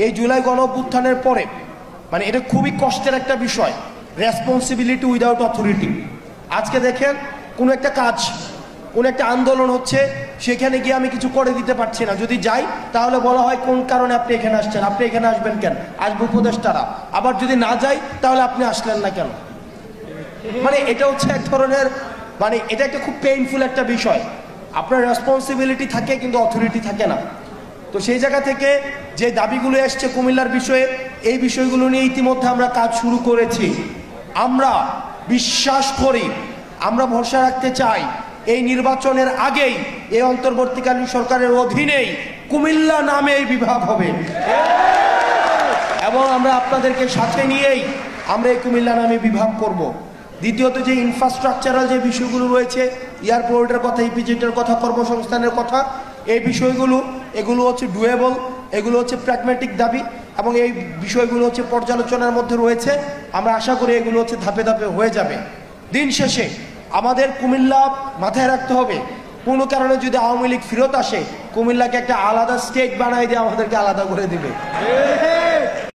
এই জুলাই গণঅভ্যুত্থানের পরে মানে এটা খুবই কষ্টের একটা বিষয়, রেসপন্সিবিলিটি উইদাউট অথরিটি। আজকে দেখেন কোনো একটা কাজ, কোনো একটা আন্দোলন হচ্ছে, সেখানে গিয়ে আমি কিছু করে দিতে পারছি না, যদি যাই তাহলে বলা হয় কোন কারণে আপনি এখানে আসছেন, আপনি এখানে আসবেন কেন, আসবে উপদেষ্টারা। আবার যদি না যাই তাহলে আপনি আসলেন না কেন। মানে এটা হচ্ছে এক ধরনের মানে এটা একটা খুব পেইনফুল একটা বিষয়। আপনার রেসপন্সিবিলিটি থাকে কিন্তু অথরিটি থাকে না। তো সেই জায়গা থেকে যে দাবিগুলো এসছে কুমিল্লার বিষয়ে, এই বিষয়গুলো নিয়ে ইতিমধ্যে আমরা কাজ শুরু করেছি। আমরা বিশ্বাস করি, আমরা ভরসা রাখতে চাই এই নির্বাচনের আগেই এই অন্তর্বর্তীকালীন সরকারের অধীনেই কুমিল্লা নামে এই বিভাগ হবে এবং আমরা আপনাদেরকে সাথে নিয়েই আমরা এই কুমিল্লা নামে বিভাগ করব। দ্বিতীয়ত যে ইনফ্রাস্ট্রাকচারাল যে বিষয়গুলো রয়েছে, এয়ারপোর্টের কথা, ইপিজেটের কথা, কর্মসংস্থানের কথা, এই বিষয়গুলো এগুলো হচ্ছে ডুয়েবল, এগুলো হচ্ছে প্র্যাগম্যাটিক দাবি এবং এই বিষয়গুলো হচ্ছে পর্যালোচনার মধ্যে রয়েছে। আমরা আশা করি এগুলো হচ্ছে ধাপে ধাপে হয়ে যাবে। দিন শেষে আমাদের কুমিল্লা মাথায় রাখতে হবে, কোনো কারণে যদি আওয়ামী লীগ ফেরত আসে, কুমিল্লাকে একটা আলাদা স্টেট বানাই দিয়ে আমাদেরকে আলাদা করে দিবে।